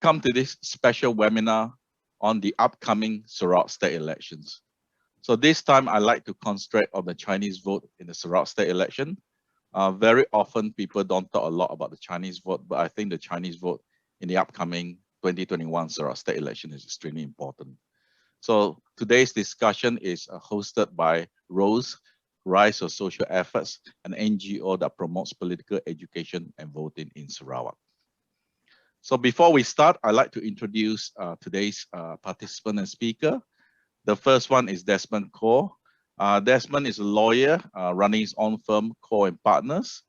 Welcome to this special webinar on the upcoming Sarawak state elections. So this time I'd like to concentrate on the Chinese vote in the Sarawak state election. Very often people don't talk a lot about the Chinese vote, but I think the Chinese vote in the upcoming 2021 Sarawak state election is extremely important. So today's discussion is hosted by ROSE, Rise of Social Efforts, an NGO that promotes political education and voting in Sarawak. So before we start, I'd like to introduce today's participant and speaker. The first one is Desmond Kho. Desmond is a lawyer running his own firm, Kho and Partners.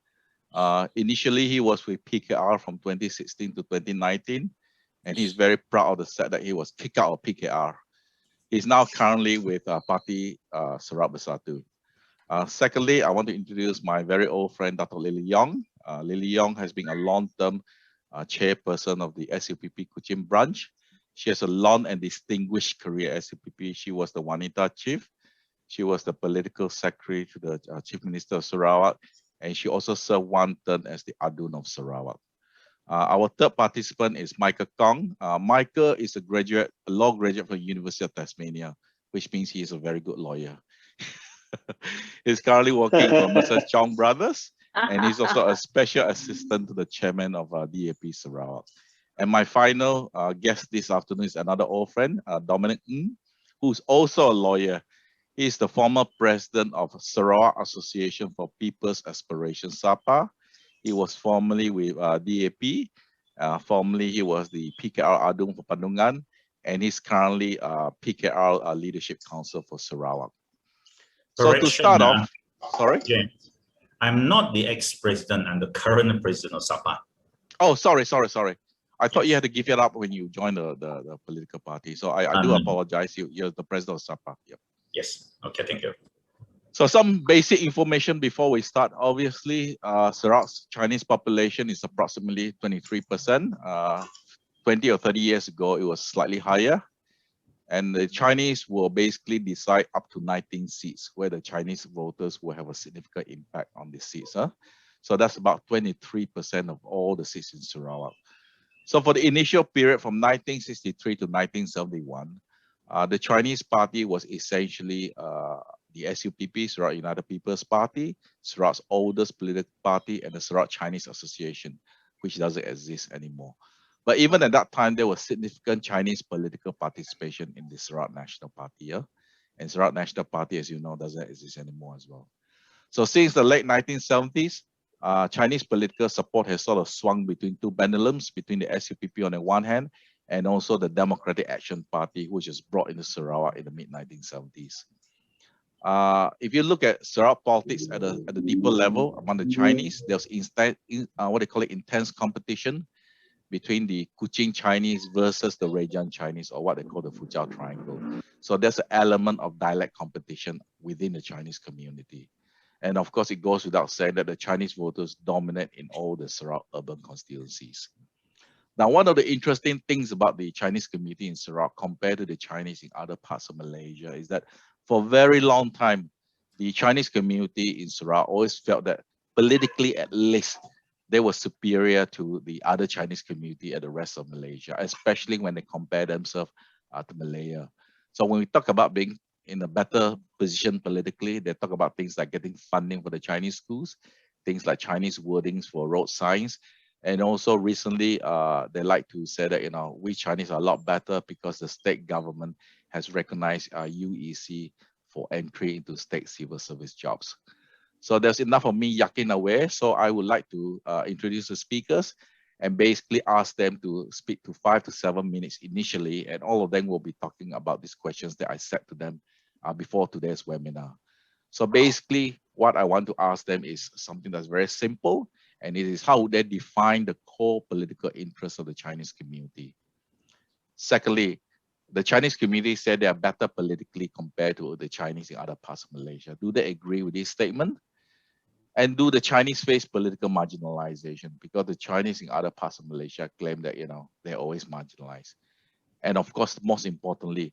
Initially, he was with PKR from 2016 to 2019, and he's very proud of the fact that he was kicked out of PKR. He's now currently with Parti Sarawak Bersatu. Secondly, I want to introduce my very old friend, Datuk Yong. Yong has been a long-term chairperson of the SUPP Kuching branch. She has a long and distinguished career at SUPP. She was the Wanita Chief. She was the political secretary to the Chief Minister of Sarawak, and she also served one term as the Adun of Sarawak. Our third participant is Michael Kong. Michael is a law graduate from University of Tasmania, which means he is a very good lawyer. He's currently working for Mr. Chong Brothers, and he's also a special assistant to the chairman of DAP Sarawak. And my final guest this afternoon is another old friend, Dominique Ng, who's also a lawyer. He's the former president of Sarawak Association for People's Aspiration, SAPA. He was formerly with DAP. Formerly, he was the PKR Adun for Pandungan, and he's currently PKR Leadership Council for Sarawak. So to start off, sorry? James, I'm not the ex-president, I'm the current president of SAPA. Oh, sorry. I thought you had to give it up when you joined the political party. So I do apologize. You're the president of SAPA. Yep. Yes. Okay, thank you. So some basic information before we start. Obviously, Sarawak's Chinese population is approximately 23%. 20 or 30 years ago, it was slightly higher. And the Chinese will basically decide up to 19 seats where the Chinese voters will have a significant impact on the seats. So that's about 23% of all the seats in Sarawak. So for the initial period from 1963 to 1971, the Chinese party was essentially the SUPP, Sarawak United People's Party, Sarawak's oldest political party, and the Sarawak Chinese Association, which doesn't exist anymore. But even at that time, there was significant Chinese political participation in the Sarawak National Party. And Sarawak National Party, as you know, doesn't exist anymore as well. So since the late 1970s, Chinese political support has sort of swung between two pendulums, between the SUPP on the one hand, and also the Democratic Action Party, which was brought into Sarawak in the mid-1970s. If you look at Sarawak politics at a deeper level among the Chinese, there's what they call it intense competition between the Kuching Chinese versus the Zhejiang Chinese, or what they call the Fuzhou Triangle. So there's an element of dialect competition within the Chinese community. And of course, it goes without saying that the Chinese voters dominate in all the Sarawak urban constituencies. Now, one of the interesting things about the Chinese community in Sarawak compared to the Chinese in other parts of Malaysia is that for a very long time, the Chinese community in Sarawak always felt that politically at least, they were superior to the other Chinese community at the rest of Malaysia, especially when they compare themselves to Malaya. So when we talk about being in a better position politically, they talk about things like getting funding for the Chinese schools, things like Chinese wordings for road signs. And also recently, they like to say that, we Chinese are a lot better because the state government has recognized UEC for entry into state civil service jobs. So there's enough of me yakking away. So I would like to introduce the speakers and basically ask them to speak to 5 to 7 minutes initially. And all of them will be talking about these questions that I set to them before today's webinar. So basically what I want to ask them is something that's very simple. And it is how they define the core political interests of the Chinese community. Secondly, the Chinese community said they are better politically compared to the Chinese in other parts of Malaysia. Do they agree with this statement? And do the Chinese face political marginalization? Because the Chinese in other parts of Malaysia claim that, they're always marginalized. And of course, most importantly,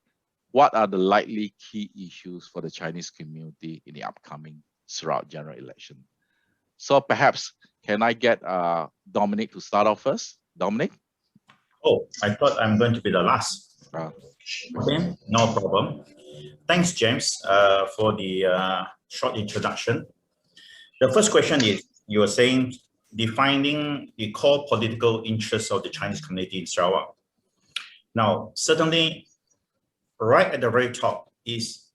what are the likely key issues for the Chinese community in the upcoming Sarawak general election? So perhaps, can I get Dominique to start off first? Dominique? Oh, I thought I'm going to be the last. Okay, no problem. Thanks, James, for the short introduction. The first question is, you were saying defining the core political interests of the Chinese community in Sarawak. Now, certainly, right at the very top is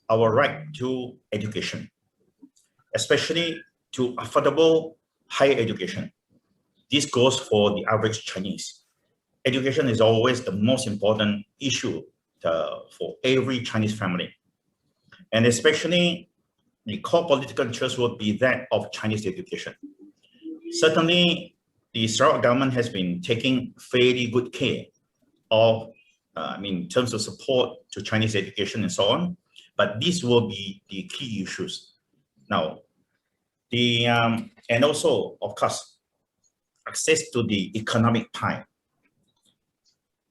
our right to education, especially to affordable higher education. This goes for the average Chinese. Education is always the most important issue for every Chinese family. And especially the core political interest would be that of Chinese education. Certainly, the Sarawak government has been taking fairly good care of, in terms of support to Chinese education and so on, but these will be the key issues. Now, and also, of course, access to the economic pie.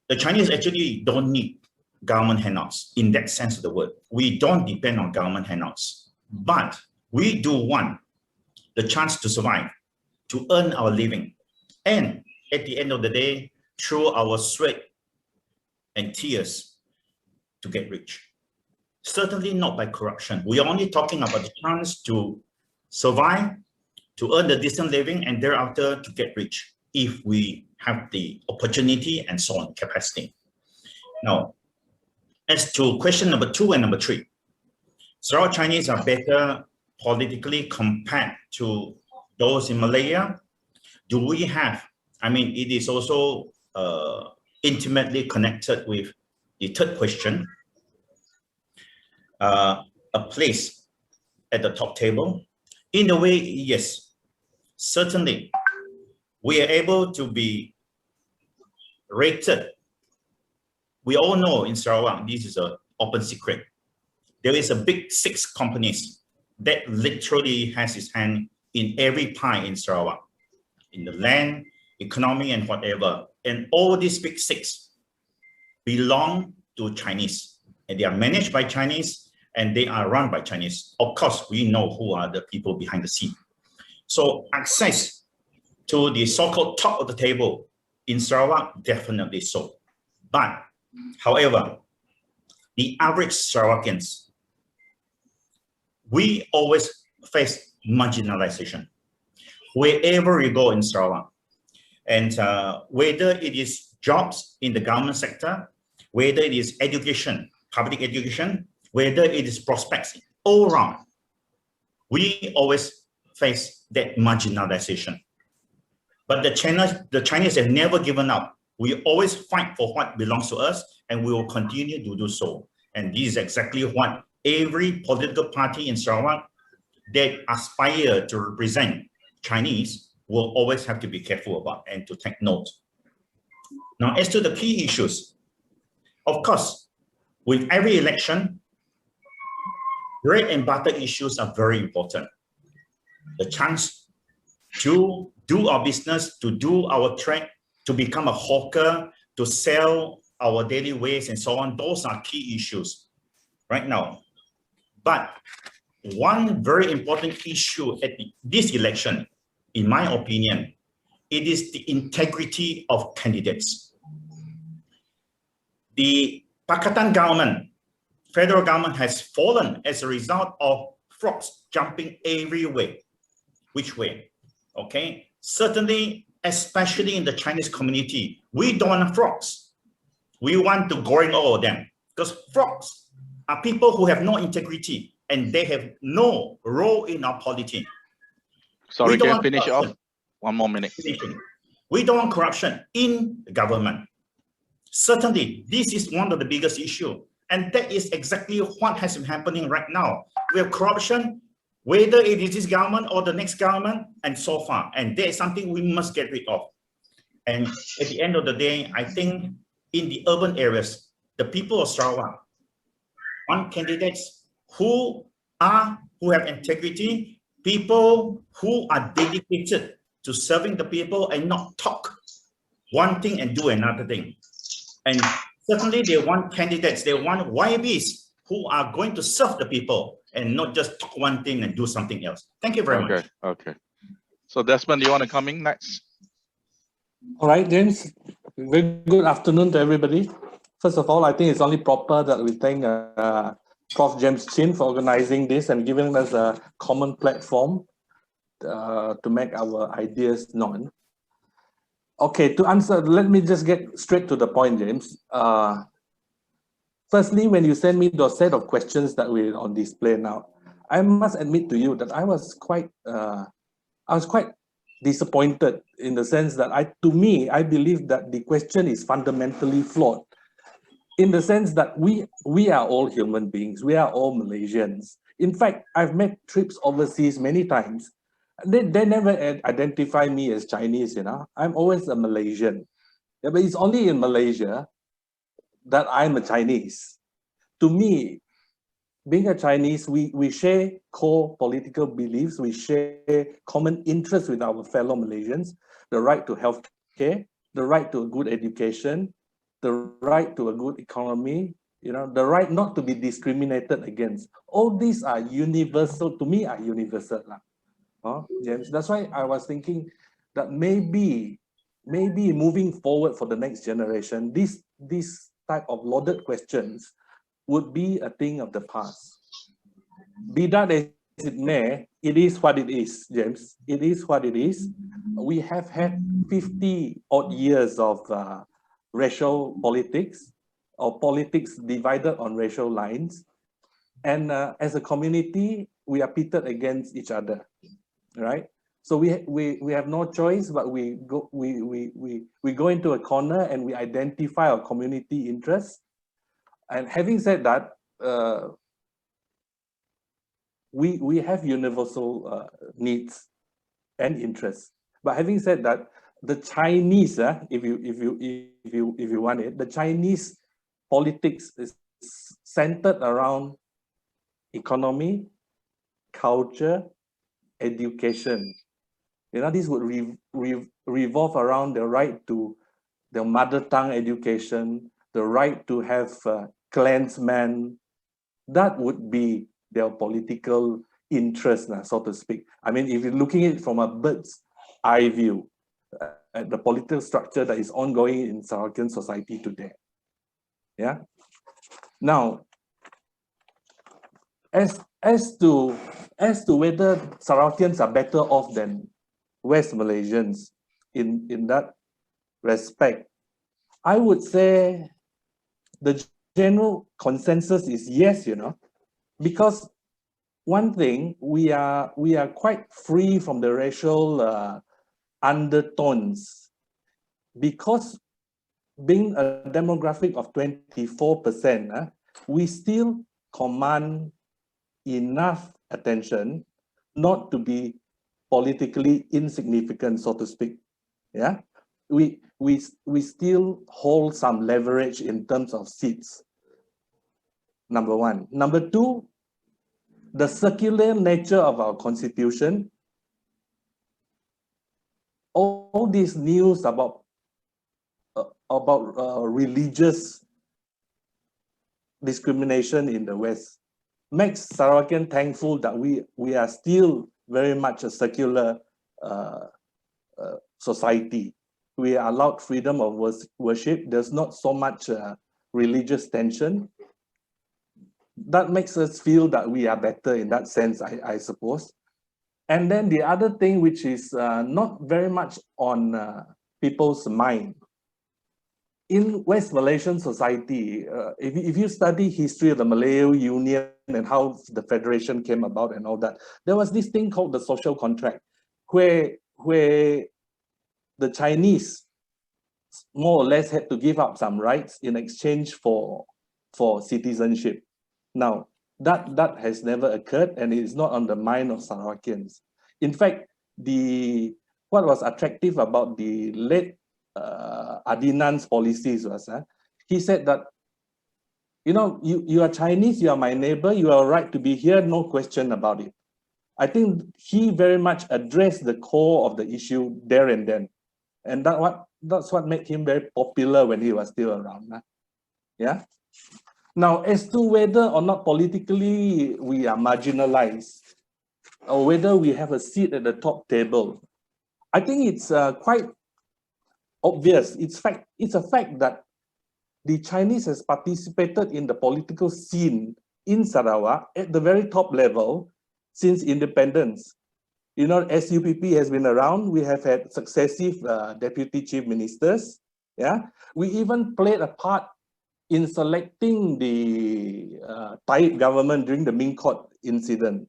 The Chinese actually don't need government handouts in that sense of the word. We don't depend on government handouts, but we do want the chance to survive, to earn our living, and at the end of the day, through our sweat and tears, to get rich. Certainly not by corruption. We are only talking about the chance to survive, to earn the decent living, and thereafter to get rich if we have the opportunity and so on, capacity. Now, as to question number 2 and number 3, Sarawak Chinese are better politically compared to those in Malaya. Do we have, it is also intimately connected with the third question, a place at the top table. In a way, yes, certainly we are able to be rated. We all know in Sarawak, this is an open secret. There is a big 6 companies that literally has its hand in every pie in Sarawak, in the land, economy, and whatever. And all these big 6 belong to Chinese, and they are managed by Chinese, and they are run by Chinese. Of course, we know who are the people behind the scene. So access to the so-called top of the table in Sarawak, definitely so. But, however, the average Sarawakians, we always face marginalization wherever we go in Sarawak. And whether it is jobs in the government sector, whether it is education, public education, whether it is prospects, all around, we always face that marginalization. But the Chinese have never given up. We always fight for what belongs to us, and we will continue to do so. And this is exactly what every political party in Sarawak that aspire to represent Chinese will always have to be careful about and to take note. Now, as to the key issues, of course, with every election, bread and butter issues are very important. The chance to do our business, to do our trade, to become a hawker, to sell our daily wares and so on, those are key issues right now. But one very important issue at this election, in my opinion, it is the integrity of candidates. The Pakatan government, federal government, has fallen as a result of frogs jumping everywhere. Which way? Okay, certainly, especially in the Chinese community, we don't want frogs. We want to goreng all of them, because frogs are people who have no integrity and they have no role in our polity. Sorry, can you finish off? One more minute. We don't want corruption in the government. Certainly, this is one of the biggest issues. And that is exactly what has been happening right now. We have corruption, whether it is this government or the next government, and so far. And that is something we must get rid of. And at the end of the day, I think in the urban areas, the people of Sarawak want candidates who have integrity, people who are dedicated to serving the people and not talk one thing and do another thing. And certainly they want candidates, they want YBs who are going to serve the people and not just talk one thing and do something else. Thank you very much. Okay. So Desmond, do you want to come in next? All right, James. Very good afternoon to everybody. First of all, I think it's only proper that we thank Prof. James Chin for organizing this and giving us a common platform to make our ideas known. Okay, to answer, let me just get straight to the point, James. Firstly, when you send me those set of questions that we're on display now, I must admit to you that I was quite disappointed in the sense that I believe that the question is fundamentally flawed in the sense that we are all human beings. We are all Malaysians. In fact, I've made trips overseas many times. They never identify me as Chinese, you know. I'm always a Malaysian. Yeah, but it's only in Malaysia that I'm a Chinese. To me, being a Chinese, we share core political beliefs, we share common interests with our fellow Malaysians, the right to health care, the right to a good education, the right to a good economy, you know, the right not to be discriminated against. All these are universal, to me are universal. James, that's why I was thinking that maybe moving forward for the next generation, this type of loaded questions would be a thing of the past. Be that as it may, it is what it is, James. It is what it is. We have had 50 odd years of racial politics, or politics divided on racial lines. And as a community, we are pitted against each other, right? So we have no choice, but we go into a corner and we identify our community interests. And having said that, we have universal needs and interests. But having said that, the Chinese, if you want it, the Chinese politics is centered around economy, culture, education. You know, this would revolve around the right to the mother tongue education, the right to have clansmen. That would be their political interest, so to speak. I mean, if you're looking at it from a bird's eye view, at the political structure that is ongoing in Sarawakian society today. Yeah. Now, as to whether Sarawakians are better off than West Malaysians in that respect, I would say the general consensus is yes, you know, because one thing, we are quite free from the racial undertones, because being a demographic of 24%, we still command enough attention not to be politically insignificant, so to speak. Yeah, we still hold some leverage in terms of seats. Number one. Number two, the circular nature of our constitution. All these news about religious discrimination in the West makes Sarawakian thankful that we are still very much a secular society. We are allowed freedom of worship. There's not so much religious tension. That makes us feel that we are better in that sense, I suppose. And then the other thing, which is not very much on people's mind. In West Malaysian society, if you study history of the Malaya Union and how the federation came about and all that, there was this thing called the social contract, where the Chinese more or less had to give up some rights in exchange for citizenship. Now, that has never occurred, and it is not on the mind of Sarawakians. In fact, what was attractive about the late Adinan's policies was, he said that, you know, you are Chinese, you are my neighbor, you are right to be here, no question about it. I think he very much addressed the core of the issue there and then. And that's what made him very popular when he was still around. Yeah. Now, as to whether or not politically we are marginalized, or whether we have a seat at the top table, I think it's quite obvious. It's a fact that the Chinese has participated in the political scene in Sarawak at the very top level since independence. You know, SUPP has been around. We have had successive deputy chief ministers. Yeah, we even played a part in selecting the Thai government during the Ming Court incident,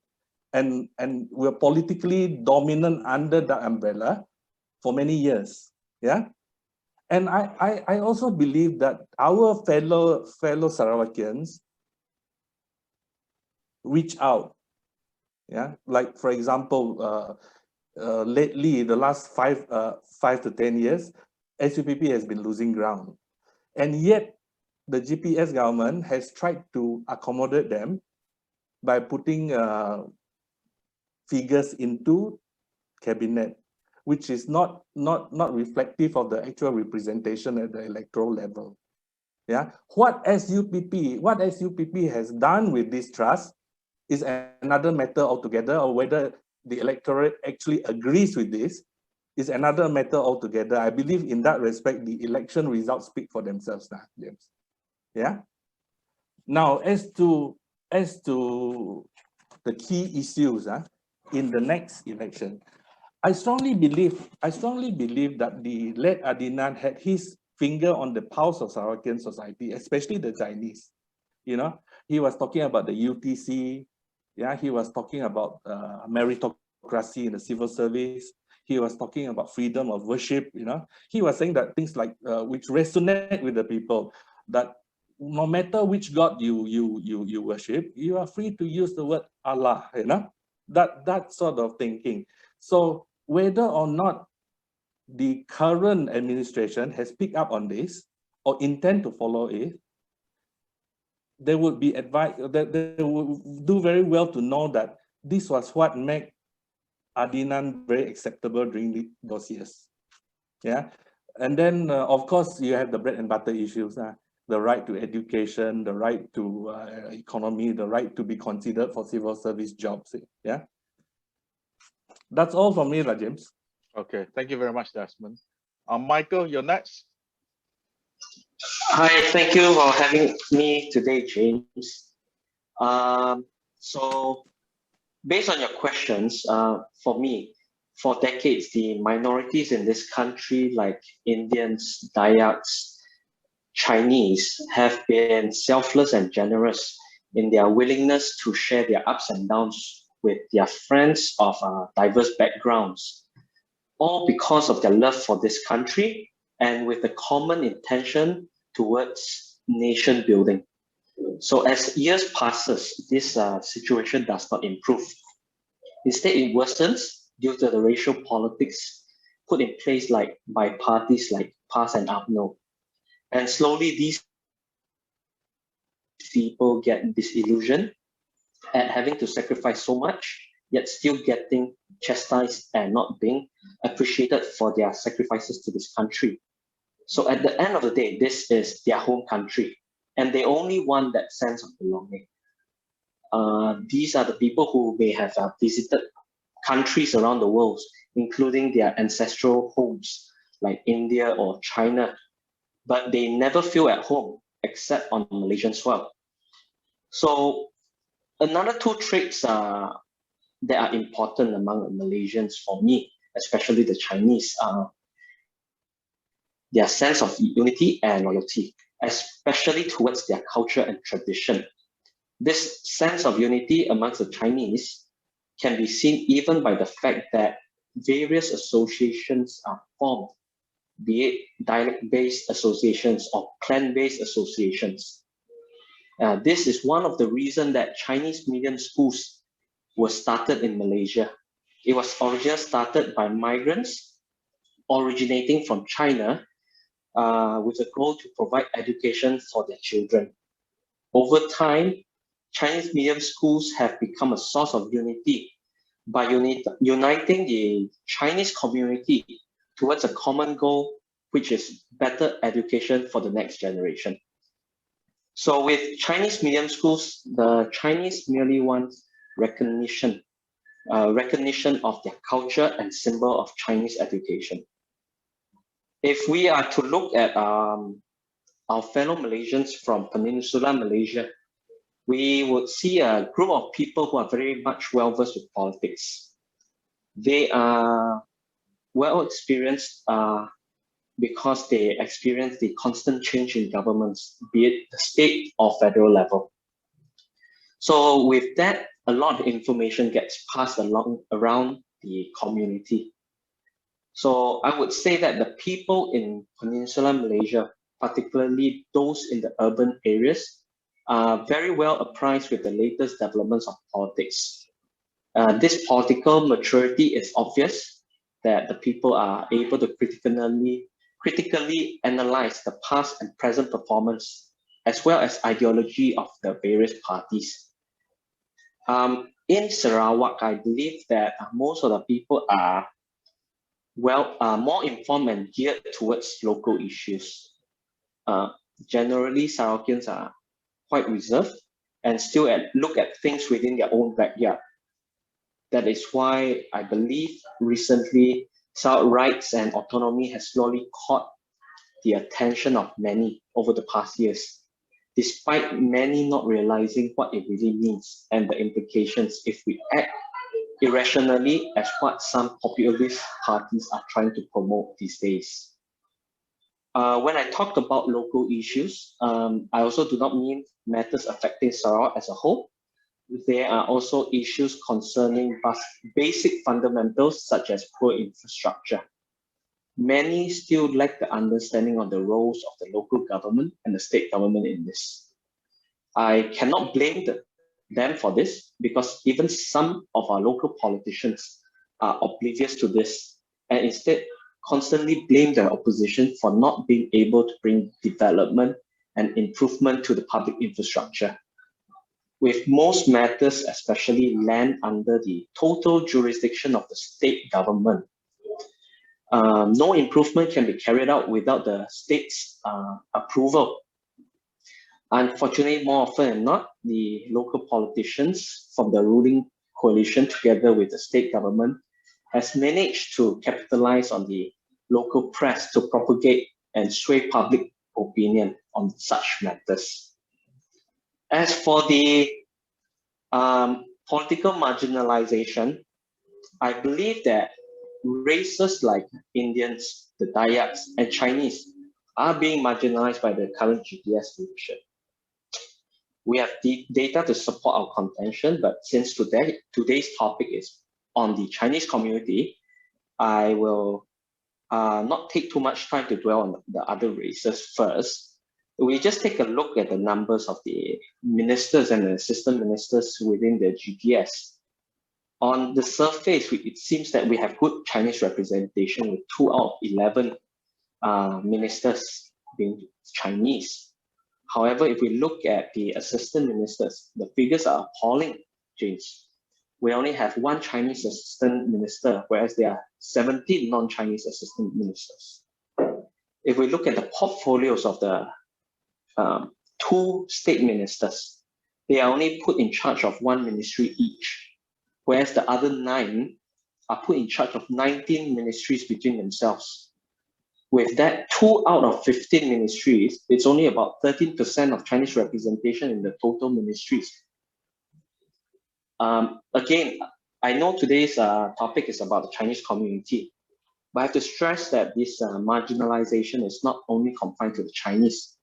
and we're politically dominant under that umbrella for many years. Yeah, and I also believe that our fellow Sarawakians reach out. Yeah, like for example, lately, the last 5 to 10 years, SUPP has been losing ground, and yet the GPS government has tried to accommodate them by putting figures into cabinet, which is not reflective of the actual representation at the electoral level. Yeah, what SUPP has done with this trust is another matter altogether, or whether the electorate actually agrees with this is another matter altogether. I believe in that respect, the election results speak for themselves now, James. Yeah. Now, as to the key issues in the next election, I strongly believe that the late Adnan had his finger on the pulse of Sarawakian society, especially the Chinese. You know, he was talking about the UTC. Yeah, he was talking about meritocracy in the civil service. He was talking about freedom of worship. You know, he was saying that things like which resonate with the people, that no matter which God you worship, you are free to use the word Allah. You know, that sort of thinking. So whether or not the current administration has picked up on this or intend to follow it, they would be advised that they would do very well to know that this was what made Adnan very acceptable during those years. Yeah, and then of course you have the bread and butter issues, the right to education, the right to economy, the right to be considered for civil service jobs. Yeah, that's all from me, James. Okay, thank you very much, Desmond. Michael, you're next. Hi, thank you for having me today, James. So, based on your questions, for me, for decades, the minorities in this country, like Indians, Dayaks, Chinese, have been selfless and generous in their willingness to share their ups and downs with their friends of diverse backgrounds, all because of their love for this country and with the common intention towards nation building. So as years passes, this situation does not improve. Instead, it worsens due to the racial politics put in place by parties like PAS and UPNO. And slowly these people get disillusioned at having to sacrifice so much, yet still getting chastised and not being appreciated for their sacrifices to this country. So at the end of the day, this is their home country, and they only want that sense of belonging. These are the people who may have visited countries around the world, including their ancestral homes like India or China, but they never feel at home except on Malaysian soil. So another two traits that are important among Malaysians for me, especially the Chinese, are their sense of unity and loyalty, especially towards their culture and tradition. This sense of unity amongst the Chinese can be seen even by the fact that various associations are formed, be it dialect-based associations or clan-based associations. This is one of the reasons that Chinese medium schools were started in Malaysia. It was originally started by migrants originating from China with a goal to provide education for their children. Over time, Chinese medium schools have become a source of unity by uniting the Chinese community towards a common goal, which is better education for the next generation. So with Chinese medium schools, the Chinese merely want recognition of their culture and symbol of Chinese education. If we are to look at our fellow Malaysians from Peninsular Malaysia, we would see a group of people who are very much well versed with politics. They are well experienced because they experience the constant change in governments, be it the state or federal level. So with that, a lot of information gets passed along around the community. So I would say that the people in Peninsular Malaysia, particularly those in the urban areas, are very well apprised with the latest developments of politics. This political maturity is obvious that the people are able to critically analyze the past and present performance, as well as ideology of the various parties. In Sarawak, I believe that most of the people are more informed and geared towards local issues. Generally, Sarawakians are quite reserved and still look at things within their own backyard. That is why I believe recently Sarawak rights and autonomy has slowly caught the attention of many over the past years, despite many not realizing what it really means and the implications if we act irrationally as what some populist parties are trying to promote these days. When I talked about local issues, I also do not mean matters affecting Sarawak as a whole. There are also issues concerning basic fundamentals such as poor infrastructure. Many still lack the understanding of the roles of the local government and the state government in this. I cannot blame them for this because even some of our local politicians are oblivious to this and instead constantly blame the opposition for not being able to bring development and improvement to the public infrastructure. With most matters, especially land under the total jurisdiction of the state government, no improvement can be carried out without the state's approval. Unfortunately, more often than not, the local politicians from the ruling coalition together with the state government has managed to capitalize on the local press to propagate and sway public opinion on such matters. As for the political marginalization, I believe that races like Indians, the Dayaks, and Chinese are being marginalized by the current GPS leadership. We have data to support our contention, but since today's topic is on the Chinese community, I will not take too much time to dwell on the other races first. We just take a look at the numbers of the ministers and the assistant ministers within the GPS. On the surface, it seems that we have good Chinese representation with 2 out of 11 ministers being Chinese. However, if we look at the assistant ministers, the figures are appalling, James. We only have 1 Chinese assistant minister, whereas there are 17 non-Chinese assistant ministers. If we look at the portfolios of the 2 state ministers, they are only put in charge of 1 ministry each, whereas the other 9 are put in charge of 19 ministries between themselves. With that, 2 out of 15 ministries, it's only about 13% of Chinese representation in the total ministries. Again, I know today's topic is about the Chinese community, but I have to stress that this marginalization is not only confined to the Chinese.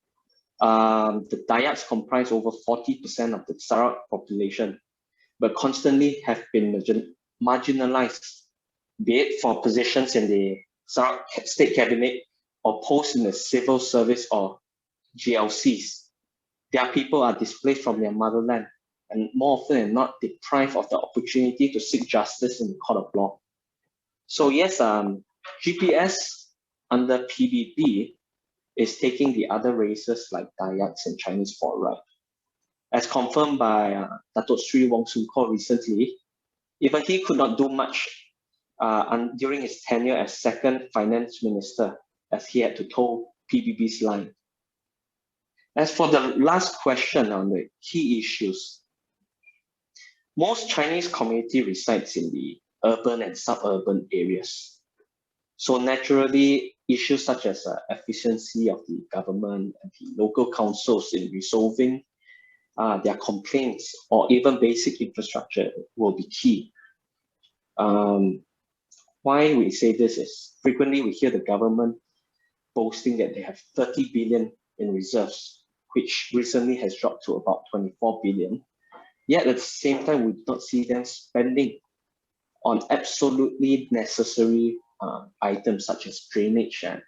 The Dayaks comprise over 40% of the Sarawak population, but constantly have been marginalized, be it for positions in the Sarawak State Cabinet or posts in the civil service or GLCs. Their people are displaced from their motherland and more often than not deprived of the opportunity to seek justice in the court of law. So yes, GPS under PBB is taking the other races like Dayaks and Chinese for a ride. As confirmed by Datuk Sri Wong Soon Kho recently, even he could not do much during his tenure as second finance minister, as he had to toe PBB's line. As for the last question on the key issues, most Chinese community resides in the urban and suburban areas. So naturally, issues such as efficiency of the government and the local councils in resolving their complaints or even basic infrastructure will be key. Why we say this is frequently we hear the government boasting that they have 30 billion in reserves, which recently has dropped to about 24 billion. Yet at the same time, we do not see them spending on absolutely necessary items such as drainage and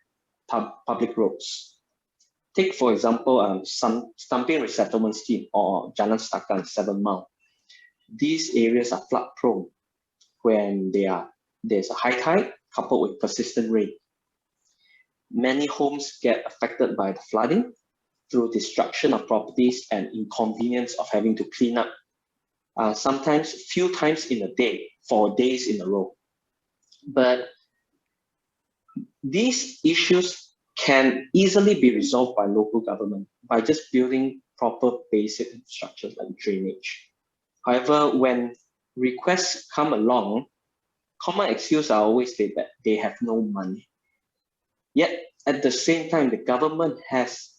public roads. Take, for example, Stumping Resettlement Scheme or Jalan Setakan 7 Mile. These areas are flood prone when there's a high tide coupled with persistent rain. Many homes get affected by the flooding through destruction of properties and inconvenience of having to clean up sometimes few times in a day for days in a row. But these issues can easily be resolved by local government by just building proper basic infrastructures like drainage. However, when requests come along, common excuse are always that they have no money. Yet at the same time, the government has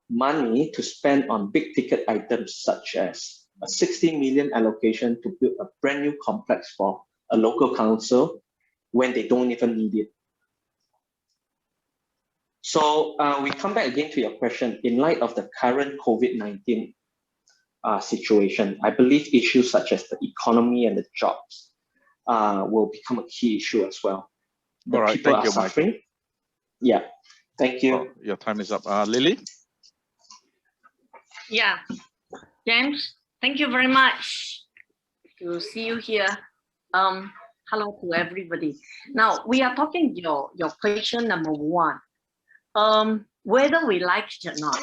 money to spend on big ticket items such as a 60 million allocation to build a brand new complex for a local council when they don't even need it. So we come back again to your question. In light of the current COVID-19 situation, I believe issues such as the economy and the jobs will become a key issue as well. The people are suffering. Michael. Yeah, thank you. Oh, your time is up. Lily? Yeah, James, thank you very much. To see you here. Hello to everybody. Now, we are talking your question number one. Whether we like it or not,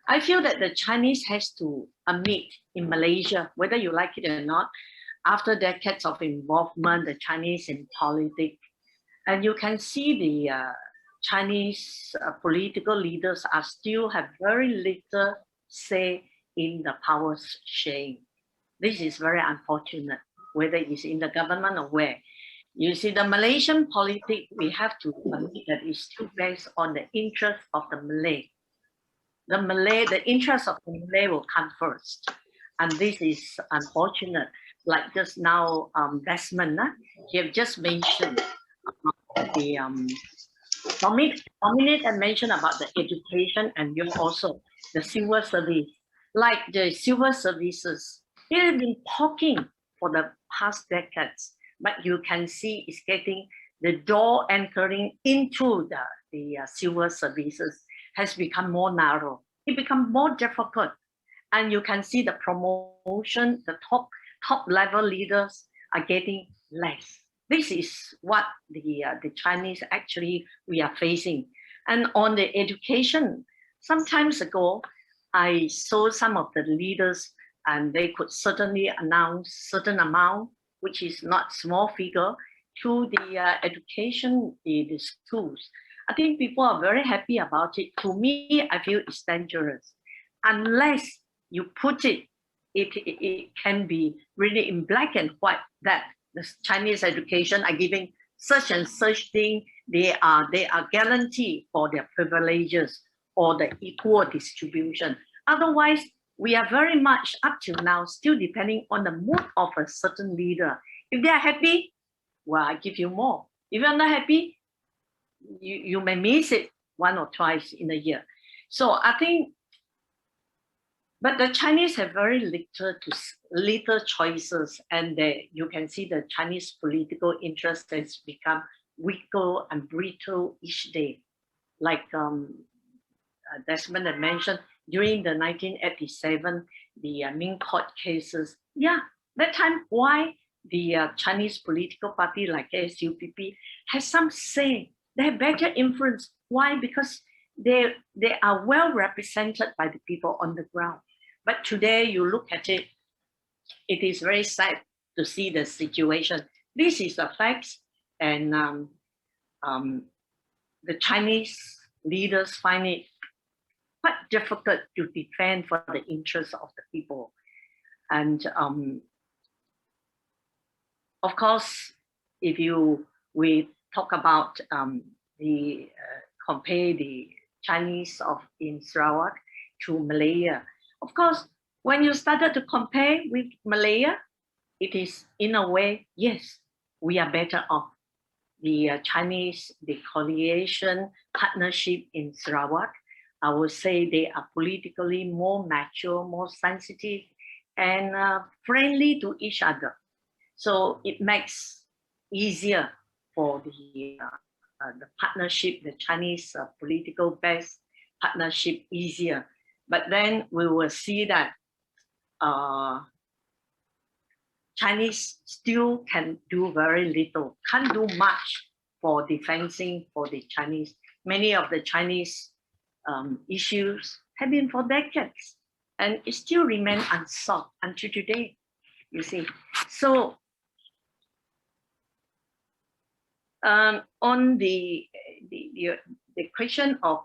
I feel that the Chinese has to admit in Malaysia, whether you like it or not, after decades of involvement, the Chinese in politics, and you can see the Chinese political leaders are still have very little say in the power sharing. This is very unfortunate, whether it is in the government or where. You see, the Malaysian politics, we have to admit that it's still based on the interest of the Malay. The interest of the Malay will come first. And this is unfortunate. Like just now, Desmond, he have just mentioned the Dominique had mentioned about the education and you also the civil service. Like the civil services, they have been talking for the past decades, but you can see it's getting the door entering into the civil services has become more narrow. It becomes more difficult, and you can see the promotion, the top level leaders are getting less. This is what the Chinese actually we are facing. And on the education, some times ago, I saw some of the leaders and they could certainly announce certain amount, which is not small figure, to the education, the schools. I think people are very happy about it. To me, I feel it's dangerous. Unless you put it can be really in black and white that the Chinese education are giving such and such thing, they are guaranteed for their privileges or the equal distribution. Otherwise, we are very much up till now still depending on the mood of a certain leader. If they are happy, well, I give you more. If you're not happy, you may miss it one or twice in a year. So I think, but the Chinese have very little choices, and you can see the Chinese political interest has become weaker and brittle each day. Like Desmond had mentioned, during the 1987, the Ming court cases, yeah, that time why the Chinese political party like SUPP has some say, they have better influence. Why? Because they are well represented by the people on the ground. But today you look at it, it is very sad to see the situation. This is a fact, and the Chinese leaders find it quite difficult to defend for the interests of the people. And of course, if we talk about compare the Chinese in Sarawak to Malaya. Of course, when you started to compare with Malaya, it is in a way, yes, we are better off. The Chinese, the coalition partnership in Sarawak, I would say they are politically more mature, more sensitive, and friendly to each other. So it makes easier for the partnership, the Chinese political based partnership easier. But then we will see that Chinese still can do very little, can't do much for defending for the Chinese. Many of the Chinese issues have been for decades, and it still remains unsolved until today, you see. So on the question of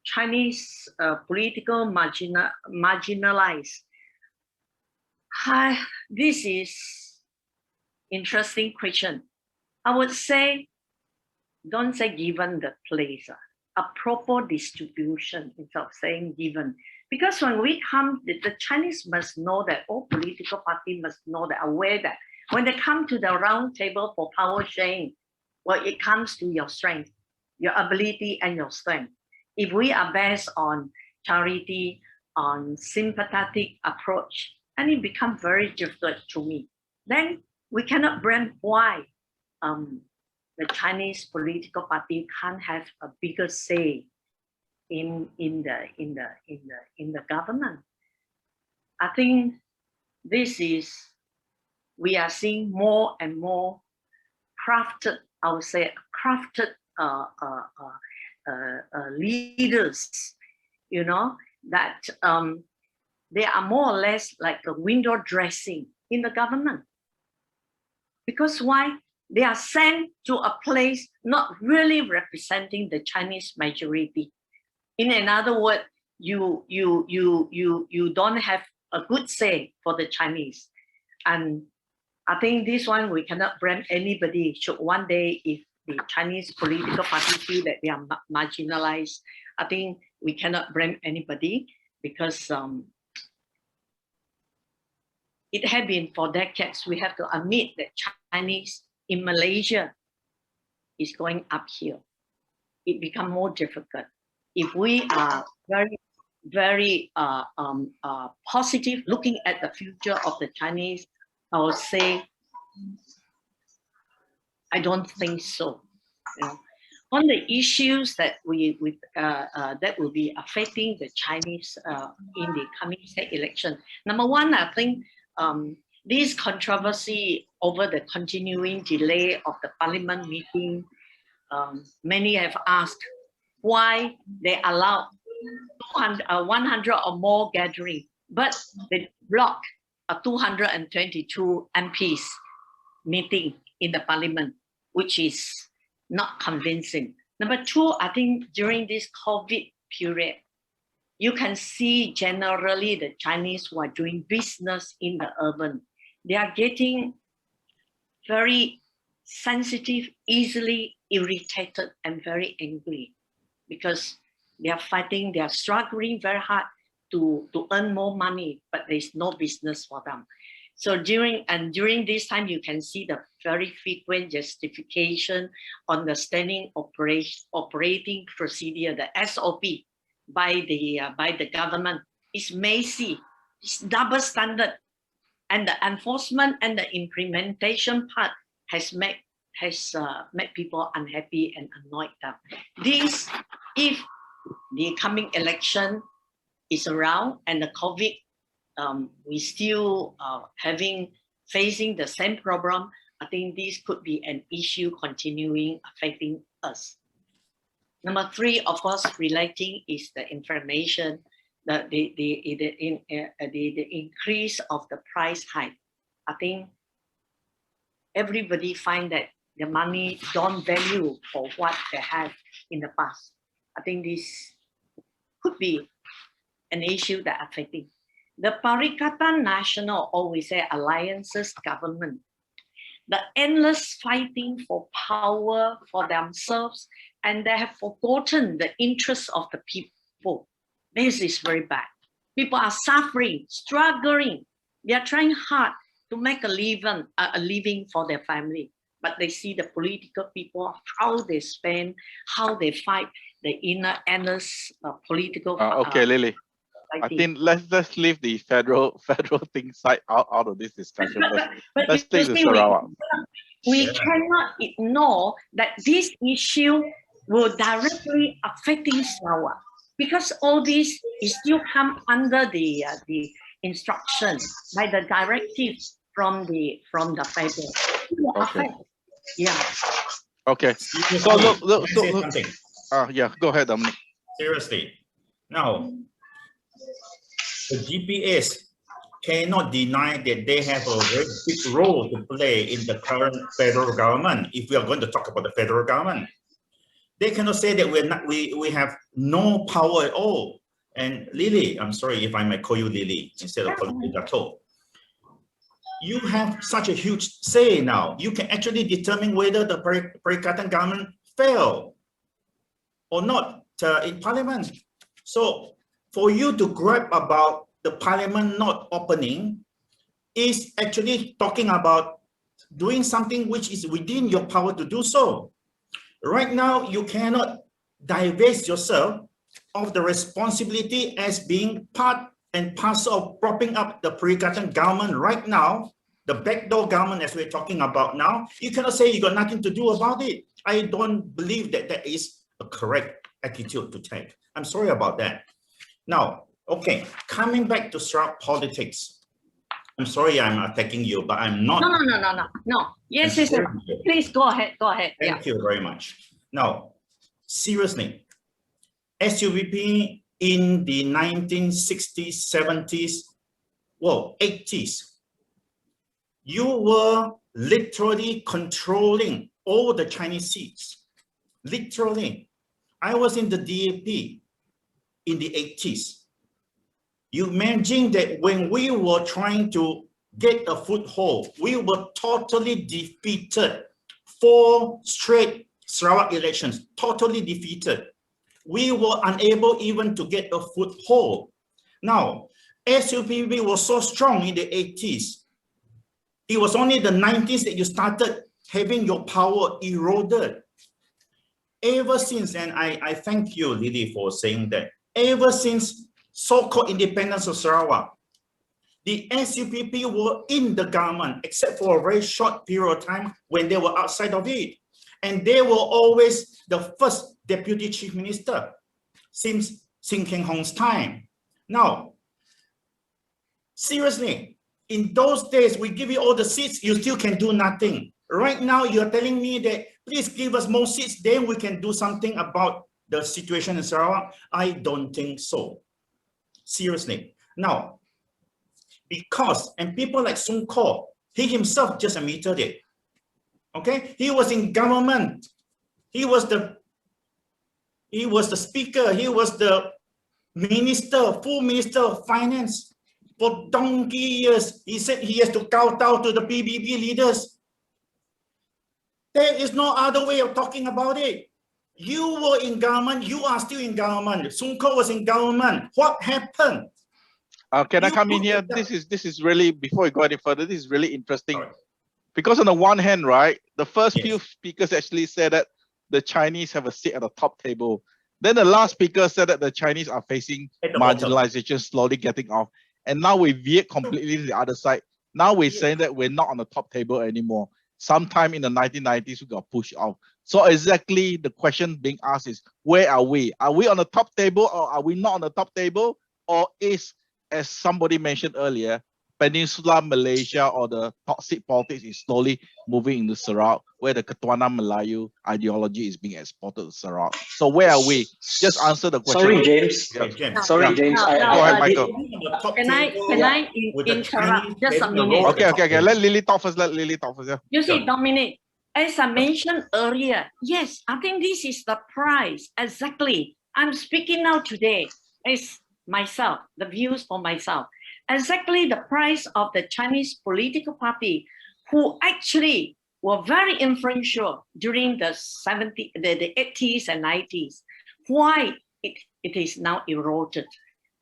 Chinese political marginalized, this is interesting question. I would say, don't say given the place, a proper distribution instead of saying given. Because when we come, the Chinese must know that, all political parties must know that, aware that when they come to the round table for power sharing, well, it comes to your strength, your ability and your strength. If we are based on charity, on sympathetic approach, and it becomes very difficult to me, then we cannot blame why the Chinese political party can't have a bigger say in the government. I think this is, we are seeing more and more crafted, I would say, crafted leaders, you know, that they are more or less like a window dressing in the government. Because why? They are sent to a place not really representing the Chinese majority. In another word, you don't have a good say for the Chinese. And I think this one, we cannot blame anybody. Should one day, if the Chinese political party feel that they are marginalized, I think we cannot blame anybody, because it has been for decades. We have to admit that Chinese in Malaysia is going uphill. It becomes more difficult. If we are very positive, looking at the future of the Chinese, I would say, I don't think so. You know, on the issues that that will be affecting the Chinese in the coming state election, number one, I think this controversy over the continuing delay of the parliament meeting, many have asked why they allow 100 or more gathering, but they block a 222 MPs meeting in the parliament, which is not convincing. Number two, I think during this COVID period, you can see generally the Chinese who are doing business in the urban, they are getting very sensitive, easily irritated and very angry, because they are fighting, they are struggling very hard to earn more money, but there's no business for them. So during this time, you can see the very frequent justification on the standing operating procedure, the SOP, by the government. Is messy, it's double standard, and the enforcement and the implementation part has made people unhappy and annoyed them. This, if the coming election is around and the COVID, we still facing the same problem, I think this could be an issue continuing affecting us. Number three, of course, relating is the information, the increase of the price hike. I think everybody find that the money don't value for what they have in the past. I think this could be an issue that affecting. The Perikatan Nasional, or we say alliances government, the endless fighting for power for themselves and they have forgotten the interests of the people. This is very bad. People are suffering, struggling. They are trying hard to make a living for their family, but they see the political people, how they spend, how they fight the inner political. Okay, Lily. I think let's leave the federal thing side out of this discussion. Let's take the Sarawak. We cannot ignore that this issue will directly affecting Sarawak, because all this is still come under the instruction by the directive from the federal. Okay. Yeah. Okay. So look. Yeah. Go ahead, Dominique. Seriously, now the GPS cannot deny that they have a very big role to play in the current federal government. If we are going to talk about the federal government, they cannot say that we have no power at all. And Lily, I'm sorry if I might call you Lily instead of calling you Datuk. You have such a huge say now. You can actually determine whether the Perikatan government fail or not in Parliament. So for you to grab about the Parliament not opening is actually talking about doing something which is within your power to do so. Right now, you cannot divest yourself of the responsibility as being part and parcel of propping up the Perikatan government right now, the backdoor government as we're talking about now. You cannot say you got nothing to do about it. I don't believe that that is a correct attitude to take. I'm sorry about that. Now, okay, coming back to Sarawak politics. I'm sorry I'm attacking you, but I'm not. No. Yes. Please go ahead. Thank you very much. Now, seriously, SUPP in the 1960s, 70s, well, 80s, you were literally controlling all the Chinese seats. Literally. I was in the DAP in the 80s. You imagine that when we were trying to get a foothold, we were totally defeated. 4 straight Sarawak elections, totally defeated. We were unable even to get a foothold. Now, SUPP was so strong in the 80s. It was only the 90s that you started having your power eroded. Ever since, and I thank you, Lily, for saying that, ever since so-called independence of Sarawak, the SUPP were in the government, except for a very short period of time when they were outside of it. And they were always the first deputy chief minister since Sin Keng Hong's time. Now, seriously, in those days, we give you all the seats, you still can do nothing. Right now, you're telling me that please give us more seats, then we can do something about the situation in Sarawak. I don't think so. Seriously. Now, because, and people like Desmond Kho, he himself just admitted it. Okay, he was in government. He was the speaker. He was the minister, full minister of finance for donkey years. He said he has to kowtow to the PBB leaders. There is no other way of talking about it. You were in government. You are still in government. Desmond Kho was in government. What happened? Can I come in here? This is really, before we go any further, this is really interesting. Sorry. Because on the one hand, right, the first few speakers actually said that the Chinese have a seat at the top table. Then the last speaker said that the Chinese are facing marginalisation, slowly getting off. And now we veered completely to the other side. Now we're saying that we're not on the top table anymore. Sometime in the 1990s, we got pushed off. So exactly the question being asked is, where are we? Are we on the top table or are we not on the top table? Or is, as somebody mentioned earlier, Peninsula Malaysia or the toxic politics is slowly moving into Sarawak, where the Ketuanan Melayu ideology is being exported to Sarawak. So where are we? Just answer the question. Sorry, James. Yeah. Sorry, James. Go ahead, Michael. Can I interrupt just a minute? Okay. Let Lily talk first. Yeah. You see, Dominique, as I mentioned earlier, yes, I think this is the price. Exactly. I'm speaking now today as myself, the views for myself. Exactly the price of the Chinese political party who actually were very influential during the 80s and 90s. Why it is now eroded?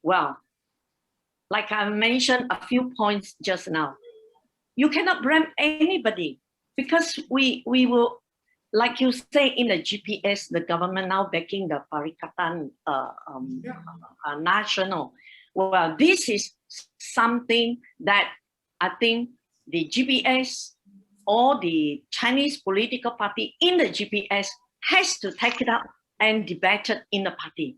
Well, like I mentioned a few points just now, you cannot blame anybody because we will, like you say in the GPS, the government now backing the Perikatan National. Well, this is something that I think the GPS or the Chinese political party in the GPS has to take it up and debate it in the party.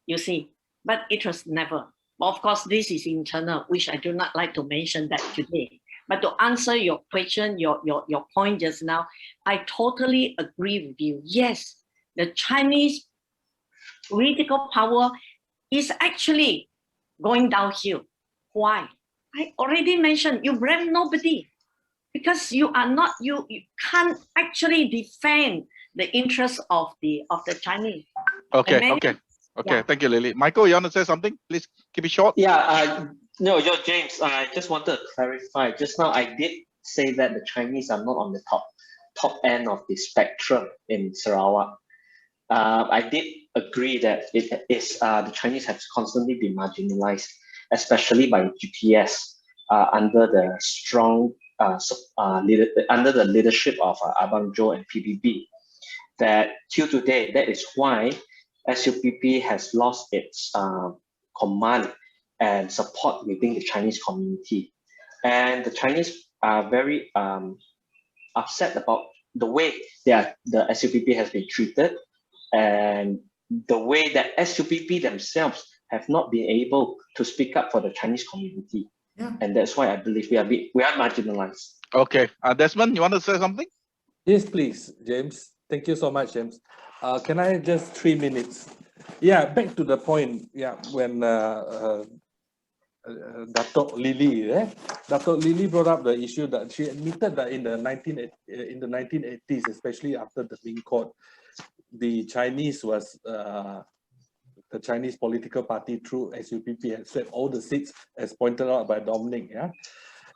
You see, but it was never. Of course, this is internal, which I do not like to mention that today. But to answer your question, your point just now, I totally agree with you. Yes, the Chinese political power is actually going downhill. Why? I already mentioned you blame nobody because you are not, you can't actually defend the interests of the Chinese. Okay, okay. Okay, yeah. Thank you, Lily. Michael, you want to say something? Please keep it short. Yeah, no, James, I just wanted to clarify. Just now, I did say that the Chinese are not on the top end of the spectrum in Sarawak. I did agree that it is the Chinese have constantly been marginalized, especially by GPS under the strong under the leadership of Abang Jo and PBB. That till today, that is why SUPP has lost its command and support within the Chinese community. And the Chinese are very upset about the way the SUPP has been treated and the way that SUPP themselves have not been able to speak up for the Chinese community. Yeah. And that's why I believe we are marginalized. Okay. Desmond, you want to say something? Yes, please, James. Thank you so much, James. Can I just 3 minutes? Yeah, back to the point. Yeah, when Datuk Lily, Datuk Lily brought up the issue that she admitted that in the 1980s, especially after the Ming Court, the Chinese was the Chinese political party through SUPP had swept all the seats, as pointed out by Dominique. Yeah,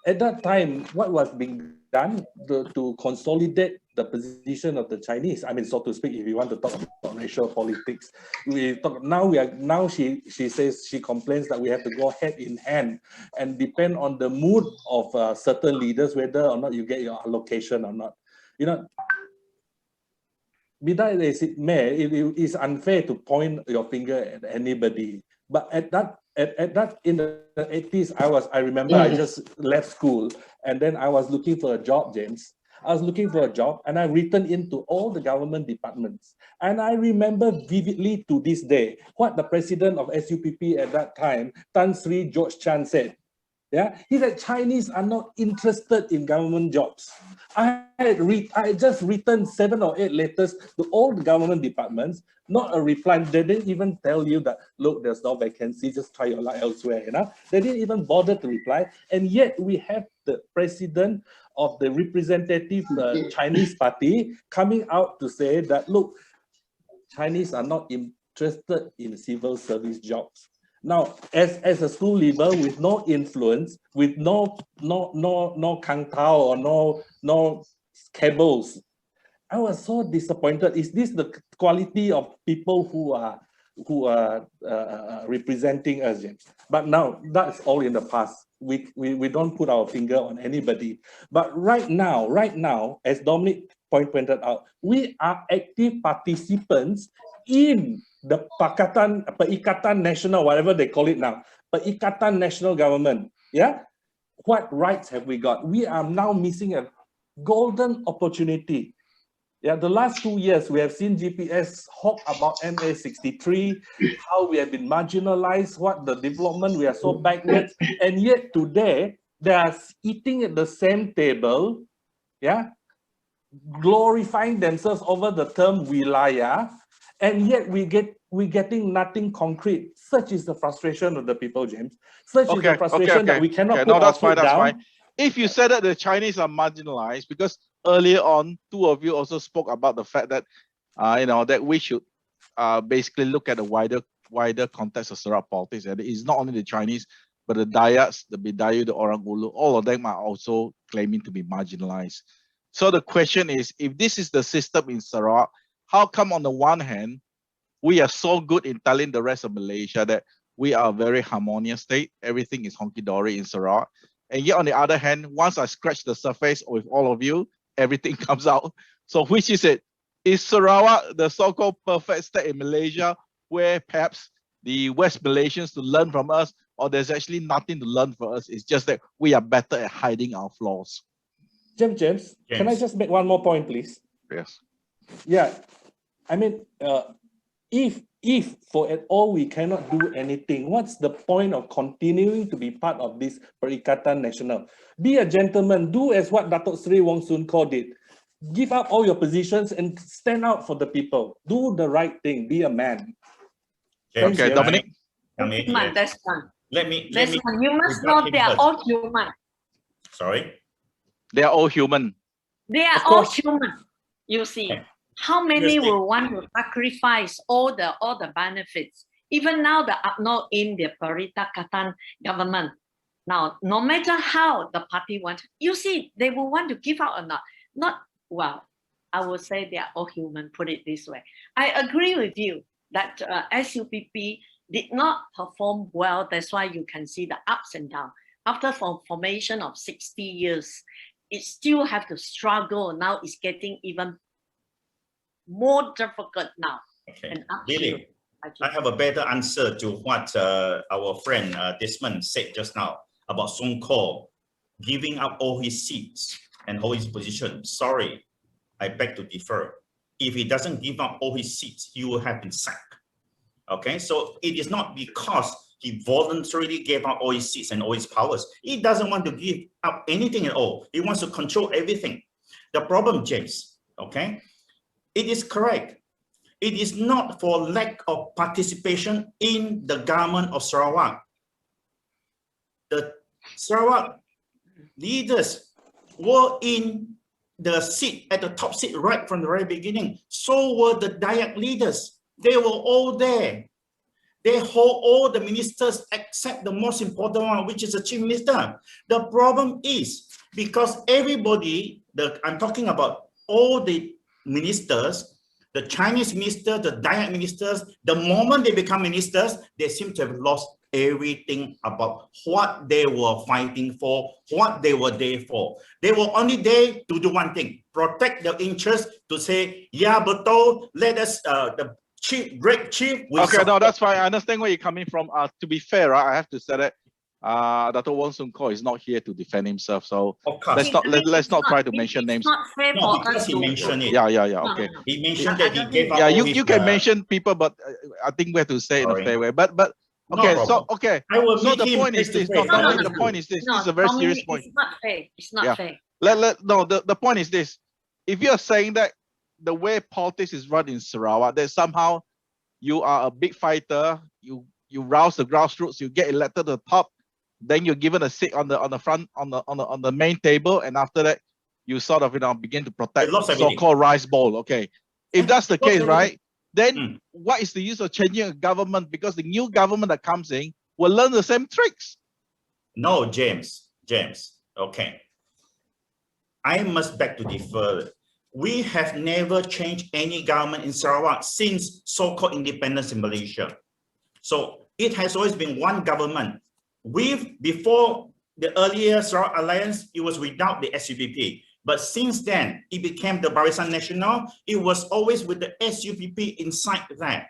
at that time, what was being done to consolidate the position of the Chinese? I mean, so to speak, if you want to talk about racial politics, now she says, she complains that we have to go hand in hand and depend on the mood of certain leaders, whether or not you get your allocation or not. You know, be that as it may, it is unfair to point your finger at anybody. But at that in the 80s, I remember I just left school and then I was looking for a job, James. I was looking for a job and I returned into all the government departments. And I remember vividly to this day what the president of SUPP at that time, Tan Sri George Chan, said. Yeah, he said Chinese are not interested in government jobs. I just written 7 or 8 letters to all the government departments, not a reply. They didn't even tell you that, look, there's no vacancy, just try your luck elsewhere, you know. They didn't even bother to reply. And yet we have the president of the representative Chinese party coming out to say that, look, Chinese are not interested in civil service jobs. Now, as a school leaver with no influence, with no kang tao or no cables, I was so disappointed. Is this the quality of people who are representing us, James? But now that's all in the past. We don't put our finger on anybody. But right now, as Dominique pointed out, we are active participants in the Perikatan National, whatever they call it now, Perikatan National Government. Yeah, what rights have we got? We are now missing a golden opportunity. Yeah, the last 2 years we have seen GPS talk about MA63, how we have been marginalized, what the development, we are so backwards, and yet today they are eating at the same table, yeah, glorifying themselves over the term wilaya. And yet we're getting nothing concrete. Such is the frustration of the people, James. Such is the frustration that we cannot put our foot down. Fine. If you said that the Chinese are marginalized, because earlier on, 2 of you also spoke about the fact that that we should basically look at the wider context of Sarawak politics. And it's not only the Chinese, but the Dayaks, the Bidayu, the Orang Ulu, all of them are also claiming to be marginalized. So the question is, if this is the system in Sarawak, how come on the one hand, we are so good in telling the rest of Malaysia that we are a very harmonious state, everything is honky-dory in Sarawak, and yet on the other hand, once I scratch the surface with all of you, everything comes out. So which is it? Is Sarawak the so-called perfect state in Malaysia where perhaps the West Malaysians to learn from us, or there's actually nothing to learn from us? It's just that we are better at hiding our flaws. James, can I just make one more point, please? Yes. Yeah, I mean, if for at all we cannot do anything, what's the point of continuing to be part of this Perikatan Nasional? Be a gentleman, do as what Datuk Sri Wong Soon Kho did. Give up all your positions and stand out for the people. Do the right thing, be a man. James, Okay, Dominic. Human, that's one. Let me. You must know they are all human. Sorry. They are all human. They are all human. You see, how many Interesting. will want to sacrifice all the benefits? Even now, the UMNO in the Perikatan government. Now, no matter how the party wants, you see, they will want to give out or not. Well, I would say they are all human, put it this way. I agree with you that SUPP did not perform well. That's why you can see the ups and downs. After formation of 60 years, it still have to struggle. Now it's getting even more difficult now. Okay. And up to Billy, you. I have a better answer to what our friend Desmond said just now about Soon Kho giving up all his seats and all his positions. Sorry, I beg to differ. If he doesn't give up all his seats, he will have been sacked. Okay, so it is not because he voluntarily gave up all his seats and all his powers. He doesn't want to give up anything at all. He wants to control everything. The problem, James, okay, it is correct. It is not for lack of participation in the government of Sarawak. The Sarawak leaders were in the seat, at the top seat right from the very beginning. So were the Dayak leaders. They were all there. They hold all the ministers except the most important one, which is the chief minister. The problem is because everybody, I'm talking about all the ministers, the Chinese minister, the Dayak ministers, the moment they become ministers, they seem to have lost everything about what they were fighting for, what they were there for. They were only there to do one thing, protect the interest, to say, yeah, betul, let us, the great chief. Okay, no, that's fine. I understand where you're coming from. To be fair, right, I have to say that Datuk Wong Soon Kho is not here to defend himself, so let's not try to mention names. It's not fair No, for because us he to mentioned it. Yeah, okay. He mentioned that he gave up Yeah, all you can mention people, but I think we have to say it in a fair way. But okay, no okay. So the point is this. No, Dominic, the point is this. This is a very serious point. It's not fair. It's not fair. The point is this. If you're saying that the way politics is run in Sarawak, that somehow you are a big fighter, you rouse the grassroots, you get elected to the top, then you're given a seat on the front on the main table, and after that you sort of begin to protect so-called rice bowl. Okay, if that's the case, right, then what is the use of changing a government? Because the new government that comes in will learn the same tricks. No, James, okay, I must beg to differ. We have never changed any government in Sarawak since so-called independence in Malaysia. So it has always been one government. Before the earlier Sarawak Alliance, it was without the SUPP. But since then, it became the Barisan Nasional. It was always with the SUPP inside that.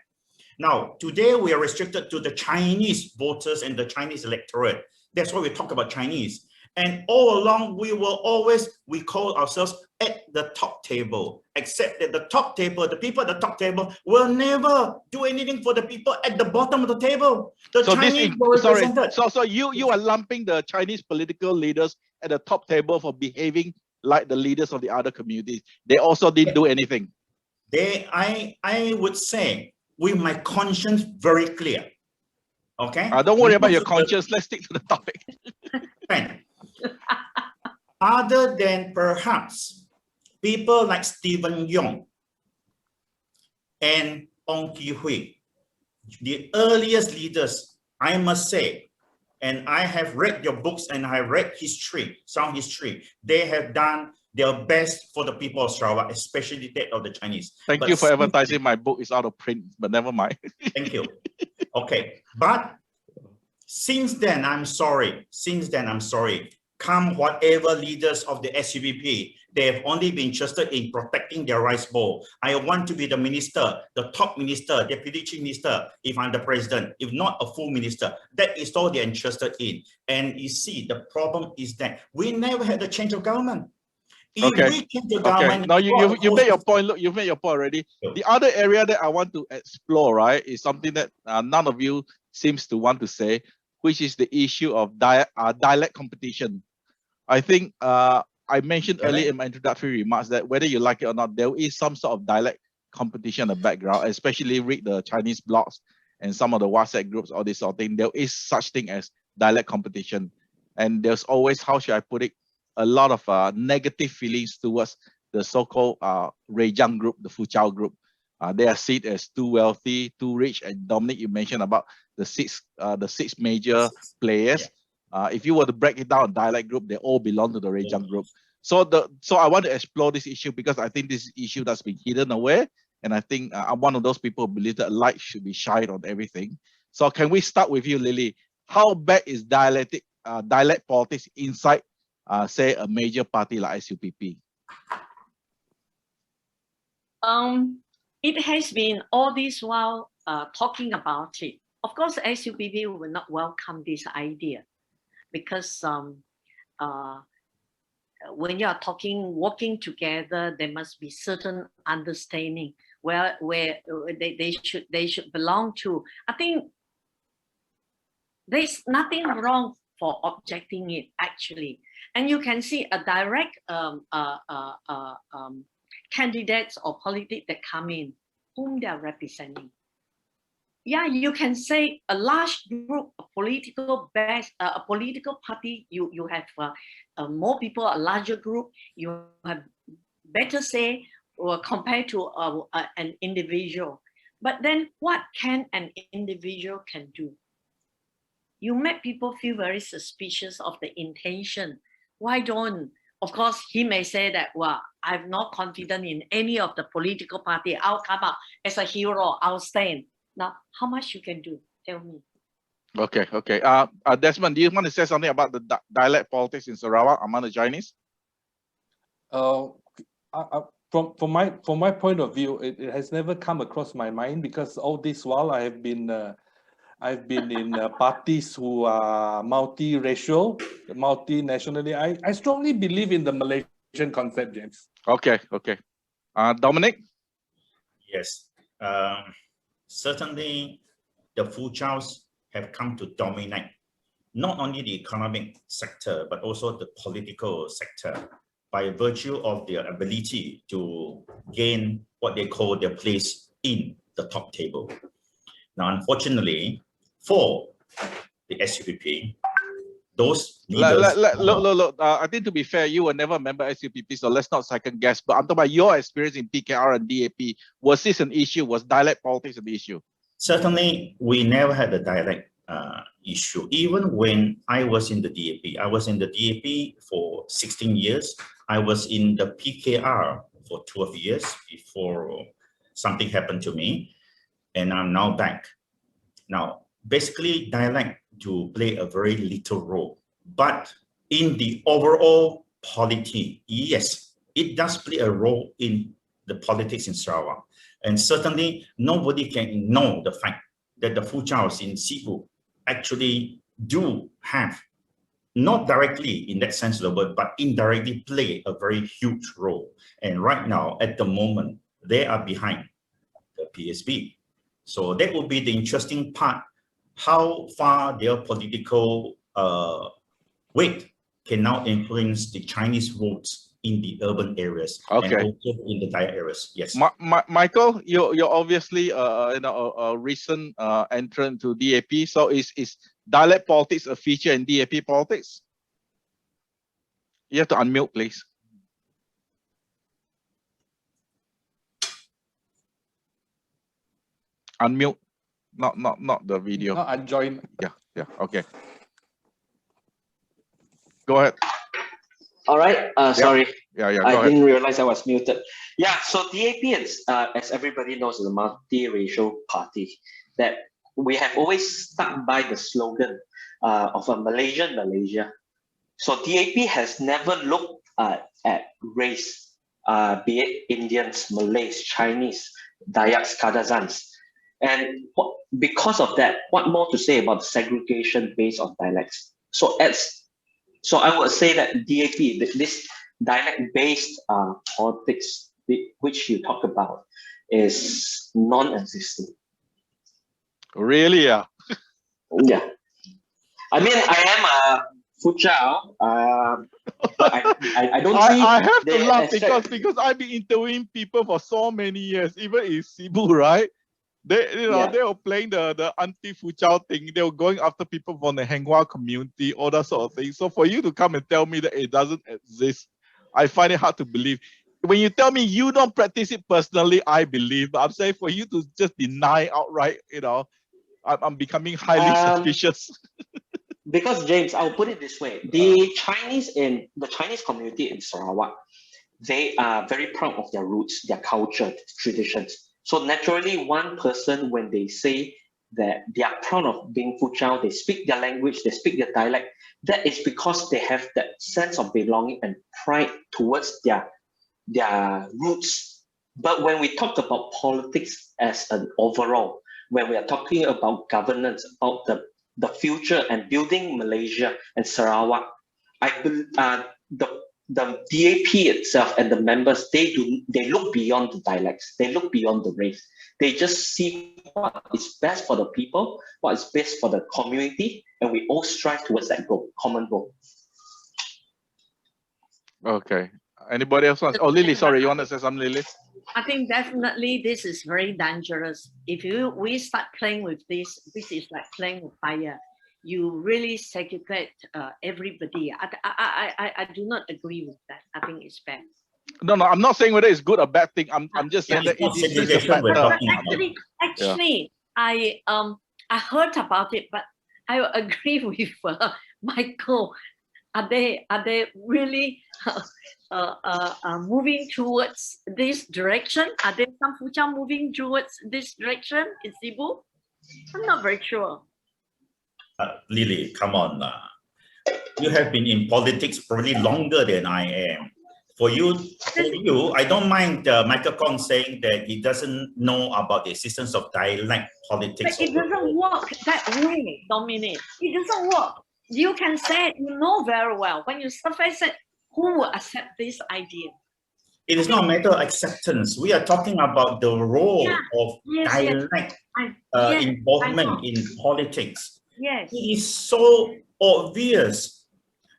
Now, today we are restricted to the Chinese voters and the Chinese electorate. That's why we talk about Chinese. And all along, we call ourselves at the top table, except that the top table, the people at the top table will never do anything for the people at the bottom of the table. The Chinese were represented. So you are lumping the Chinese political leaders at the top table for behaving like the leaders of the other communities. They also didn't do anything. I would say, with my conscience very clear. Okay? Don't worry about your conscience. Let's stick to the topic. Other than perhaps people like Stephen Yong and Ong Ki Hui, the earliest leaders, I must say, and I have read your books and I have read history, some history, they have done their best for the people of Sarawak, especially that of the Chinese. Thank you for advertising my book. It's out of print, but never mind. Thank you. Okay, but since then, I'm sorry. Come whatever leaders of the SUPP, they have only been interested in protecting their rice bowl. I want to be the minister, the top minister, deputy chief minister, if I'm the president, if not a full minister. That is all they're interested in. And you see, the problem is that we never had a change of government. If we change the government, now you made your point. Look, you made your point already. The other area that I want to explore, right, is something that none of you seems to want to say, which is the issue of dialect competition. I think I mentioned earlier in my introductory remarks that whether you like it or not, there is some sort of dialect competition in the background, especially read the Chinese blogs and some of the WhatsApp groups, all this sort of thing. There is such thing as dialect competition. And there's always, how should I put it, a lot of negative feelings towards the so-called Rejang group, the Fuchao group. They are seen as too wealthy, too rich. And Dominic, you mentioned about the six major players. If you were to break it down, dialect group, they all belong to the Rejang group. So I want to explore this issue because I think this issue that's been hidden away. And I think I'm one of those people who believe that light should be shined on everything. So can we start with you, Lily? How bad is dialect politics inside, say, a major party like SUPP? It has been all this while talking about it. Of course, SUPP will not welcome this idea because when you are working together, there must be certain understanding where they should belong to. I think there's nothing wrong for objecting it actually, and you can see a direct candidates or politics that come in, whom they are representing. Yeah, you can say a large group, a political party, you have more people, a larger group, you have better say or compared to an individual. But then what can an individual can do? You make people feel very suspicious of the intention. Why don't? Of course, he may say that, well, I'm not confident in any of the political party. I'll come out as a hero. I'll stand. Now, how much you can do? Tell me. Okay. Desmond, do you want to say something about the dialect politics in Sarawak among the Chinese? From my point of view, it has never come across my mind because all this while I've been in parties who are multiracial, multinationally. I strongly believe in the Malaysian concept, James. Okay. Dominic? Yes. Certainly, the Fuchaos have come to dominate not only the economic sector, but also the political sector by virtue of their ability to gain what they call their place in the top table. Now, unfortunately, for the SUPP, those leaders... Look, I think to be fair, you were never a member of SUPP, so let's not second guess. But I'm talking about your experience in PKR and DAP. Was this an issue? Was dialect politics an issue? Certainly, we never had a dialect issue. Even when I was in the DAP, I was in the DAP for 16 years. I was in the PKR for 12 years before something happened to me. And I'm now back. Now, basically, dialect to play a very little role. But in the overall polity, yes, it does play a role in the politics in Sarawak. And certainly, nobody can ignore the fact that the Fuchaos in Sibu actually do have, not directly in that sense of the word, but indirectly play a very huge role. And right now, at the moment, they are behind the PSB. So that would be the interesting part, how far their political weight can now influence the Chinese votes in the urban areas and also in the dialect areas. Yes. Michael, you're obviously a recent entrant to DAP. So is dialect politics a feature in DAP politics? You have to unmute, please. Unmute, not the video. No, unjoin. Yeah. Okay. Go ahead. All right. Sorry. Go I ahead. didn't realize I was muted. Yeah. So DAP is, as everybody knows, is a multiracial party that we have always stuck by the slogan of a Malaysian Malaysia. So DAP has never looked at race, be it Indians, Malays, Chinese, Dayaks, Kadazans. And because of that, what more to say about the segregation based on dialects? So I would say that DAP, this dialect-based politics, which you talk about, is non-existent. Really? Yeah. Yeah. I mean, I am a Fujao, but I don't see. I have to the laugh extract- because I've been interviewing people for so many years, even in Cebu, right? They they were playing the anti-Fujao thing. They were going after people from the Henghua community, all that sort of thing. So for you to come and tell me that it doesn't exist, I find it hard to believe. When you tell me you don't practice it personally, I believe. But I'm saying for you to just deny outright, I'm becoming highly suspicious. Because James, I'll put it this way: the Chinese community in Sarawak, they are very proud of their roots, their culture, traditions. So naturally, one person, when they say that they are proud of being Fujao, they speak their language, they speak their dialect, that is because they have that sense of belonging and pride towards their roots. But when we talk about politics as an overall, when we are talking about governance, about the future and building Malaysia and Sarawak, the DAP itself and the members, they look beyond the dialects, they look beyond the race. They just see what is best for the people, what is best for the community, and we all strive towards that goal, common goal. Okay. Anybody else wants? Oh, Lily, sorry, you want to say something, Lily? I think definitely this is very dangerous. If we start playing with this is like playing with fire. You really segregate everybody. I do not agree with that. I think it's bad. No, I'm not saying whether it's good or bad thing. I'm just saying that it is a factor. Actually, I heard about it, but I agree with Michael. Are they really moving towards this direction? Are there some Fujao moving towards this direction in Cebu? I'm not very sure. Lily, come on. You have been in politics probably longer than I am. For you, I don't mind Michael Kong saying that he doesn't know about the existence of dialect politics. But it doesn't work that way, Dominique. It doesn't work. You can say it, you know very well. When you surface it, who will accept this idea? It is not a matter of acceptance. We are talking about the role of dialect involvement in politics. Yes. It is so obvious.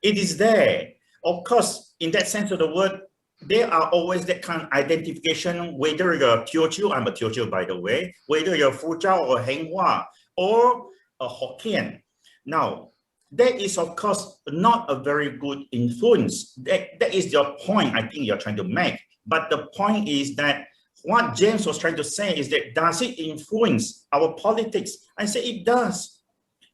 It is there. Of course, in that sense of the word, there are always that kind of identification, whether you're a Teochew, I'm a Teochew by the way, whether you're Fujao or Henghua or a Hokkien. Now, that is, of course, not a very good influence. That is your point, I think you're trying to make. But the point is that what James was trying to say is that, does it influence our politics? I say it does.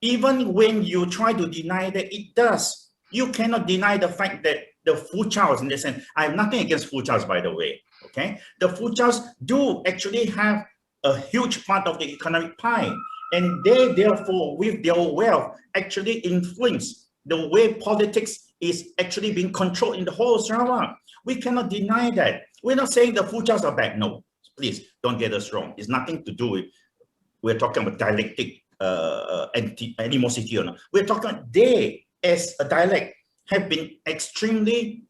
Even when you try to deny that, it does. You cannot deny the fact that the Fuchaos, in the sense, I have nothing against Fuchaos, by the way, okay? The Fuchaos do actually have a huge part of the economic pie. And they, therefore, with their wealth, actually influence the way politics is actually being controlled in the whole of Sarawak. We cannot deny that. We're not saying the Fuchaos are bad. No, please don't get us wrong. It's nothing to do with, we're talking about dialectic animosity or not. We're talking, they, as a dialect, have been extremely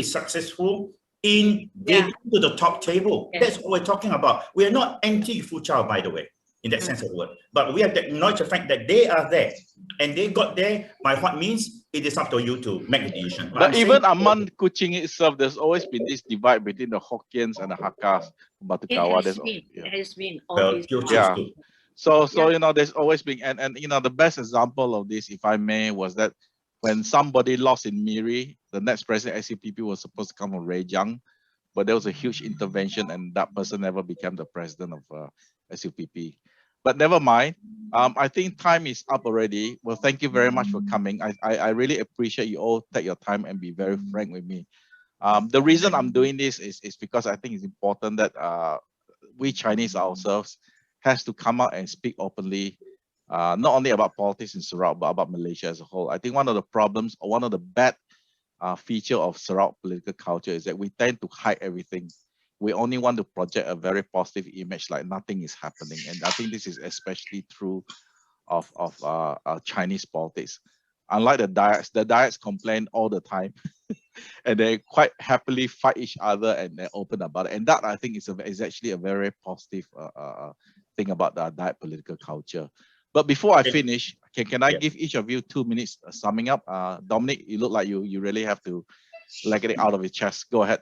successful in getting to the top table. That's what we're talking about. We are not anti-Fujao, by the way, in that sense of the word. But we have to acknowledge the fact that they are there. And they got there by what means, it is up to you to make a decision. But even among Kuching itself, there's always been this divide between the Hokkiens and the Hakkas. It has been. So there's always been, and the best example of this, if I may, was that when somebody lost in Miri, the next president SUPP was supposed to come from Rejang, but there was a huge intervention and that person never became the president of SUPP. But never mind. I think time is up already. Well, thank you very much for coming. I really appreciate you all take your time and be very frank with me. The reason I'm doing this is because I think it's important that we Chinese ourselves has to come out and speak openly, not only about politics in Sarawak, but about Malaysia as a whole. I think one of the problems, or one of the bad feature of Sarawak political culture is that we tend to hide everything. We only want to project a very positive image, like nothing is happening. And I think this is especially true of Chinese politics. Unlike the diets complain all the time, and they quite happily fight each other and they're open about it. And that I think is actually a very positive thing about the diet political culture. But before I finish, can I give each of you 2 minutes summing up? Dominic, you look like you really have to let it out of your chest. Go ahead.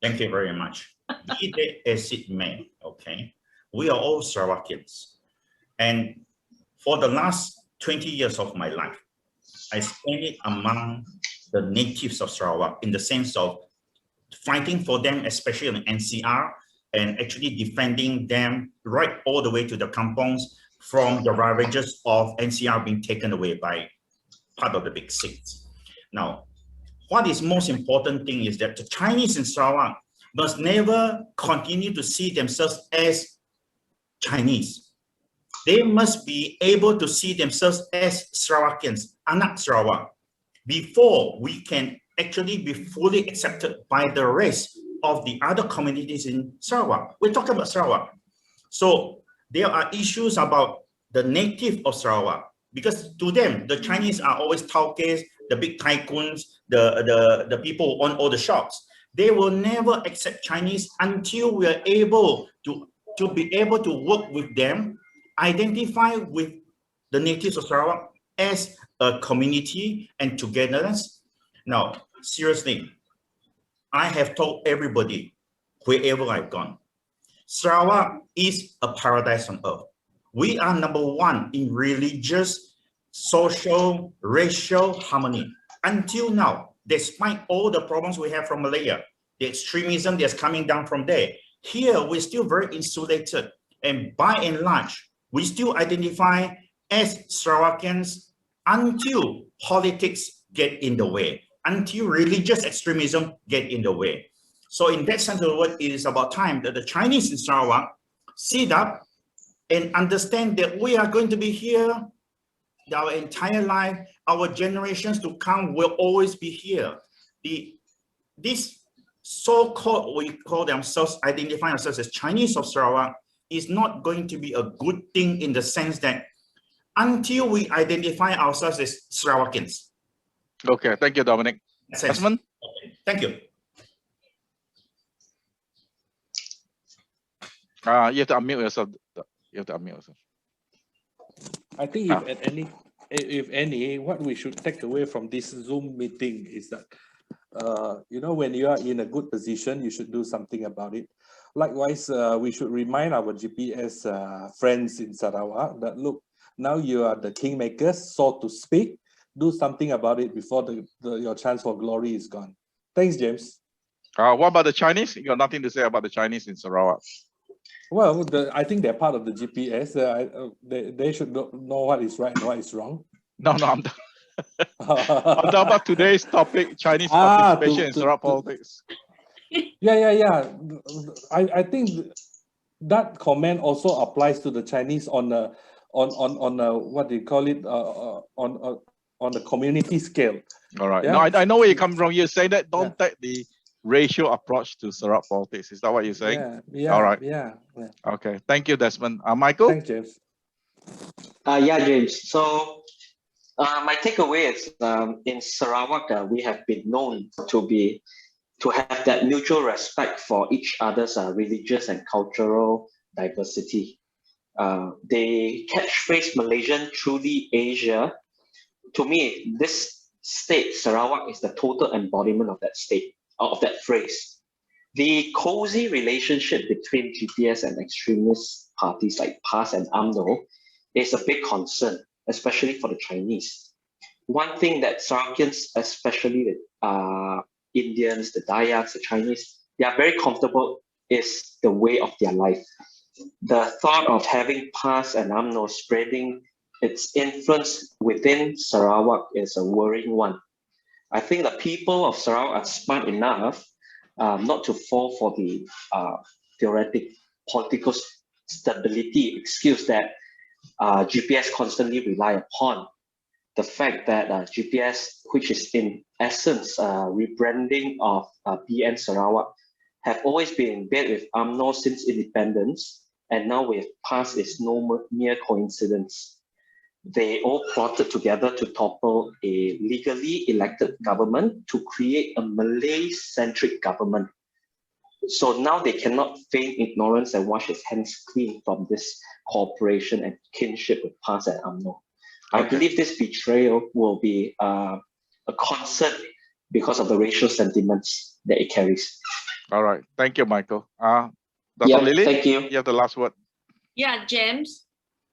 Thank you very much. Be that as it may, okay, we are all Sarawakians. And for the last 20 years of my life, I spent it among the natives of Sarawak in the sense of fighting for them, especially in NCR, and actually defending them right all the way to the kampongs from the ravages of NCR being taken away by part of the big six. Now, what is most important thing is that the Chinese in Sarawak must never continue to see themselves as Chinese. They must be able to see themselves as Sarawakians, anak Sarawak, before we can actually be fully accepted by the rest of the other communities in Sarawak. We're talking about Sarawak. So there are issues about the native of Sarawak, because to them, the Chinese are always tauques, the big tycoons, the people who own all the shops. They will never accept Chinese until we are able to be able to work with them, identify with the natives of Sarawak as a community and togetherness. Now, seriously, I have told everybody, wherever I've gone, Sarawak is a paradise on earth. We are #1 in religious, social, racial harmony. Until now, despite all the problems we have from Malaya, the extremism that's coming down from there, here we're still very insulated. And by and large, we still identify as Sarawakians until politics get in the way, until religious extremism get in the way. So in that sense of the word, it is about time that the Chinese in Sarawak sit up and understand that we are going to be here our entire life. Our generations to come will always be here. This so-called, we call themselves, identifying ourselves as Chinese of Sarawak, is not going to be a good thing in the sense that until we identify ourselves as Sarawakians. Okay, thank you, Dominic. Desmond? Okay. Thank you. You have to unmute yourself. You have to unmute yourself. I think if any, what we should take away from this Zoom meeting is that, you know, when you are in a good position, you should do something about it. Likewise, we should remind our GPS friends in Sarawak that, look, now you are the kingmakers, so to speak. Do something about it before your chance for glory is gone. Thanks, James. What about the Chinese? You got nothing to say about the Chinese in Sarawak? Well, I think they're part of the GPS. They should know what is right and what is wrong. No, I'm talking about today's topic, Chinese participation in Sarawak politics. Yeah. I think that comment also applies to the Chinese on what do you call it, on the community scale. All right. Yeah? No, I know where you come from. You're saying that don't take the racial approach to Sarawak politics. Is that what you're saying? Yeah. All right. Yeah. Okay. Thank you, Desmond. Michael? Thanks, James. Yeah, James. So my takeaway is in Sarawak, we have been known to have that mutual respect for each other's religious and cultural diversity. The catchphrase Malaysian truly Asia, to me, this state, Sarawak, is the total embodiment of that state, of that phrase. The cozy relationship between GPS and extremist parties like PAS and UMNO is a big concern, especially for the Chinese. One thing that Sarawakians, especially the Indians, the Dayaks, the Chinese, they are very comfortable is the way of their life. the thought of having PAS and UMNO spreading its influence within Sarawak is a worrying one. I think the people of Sarawak are smart enough not to fall for the theoretic political stability excuse that GPS constantly rely upon. The fact that GPS, which is in essence rebranding of BN Sarawak, have always been in bed with UMNO since independence, and now with PAS is no mere coincidence. They all plotted together to topple a legally elected government to create a Malay-centric government. So now they cannot feign ignorance and wash its hands clean from this cooperation and kinship with PAS and UMNO. I believe this betrayal will be a concern because of the racial sentiments that it carries. All right. Thank you, Michael. Dr. Lily, thank you. You have the last word. Yeah, James,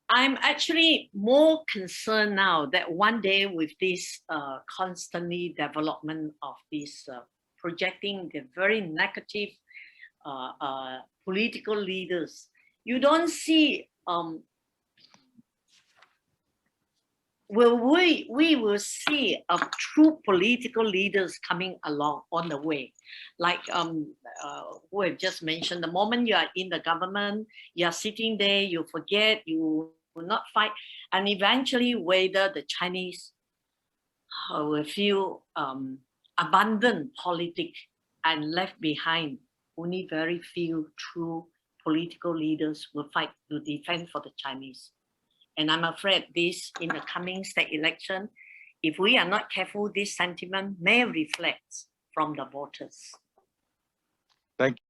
I'm actually more concerned now that one day with this constantly development of this projecting the very negative political leaders, you don't see we will see true political leaders coming along on the way. Like who have just mentioned, the moment you are in the government, you are sitting there, you forget, you will not fight, and eventually whether the Chinese will feel abandoned politics and left behind. Only very few true political leaders will fight to defend for the Chinese. And I'm afraid this, in the coming state election, if we are not careful, this sentiment may reflect from the voters. Thank you.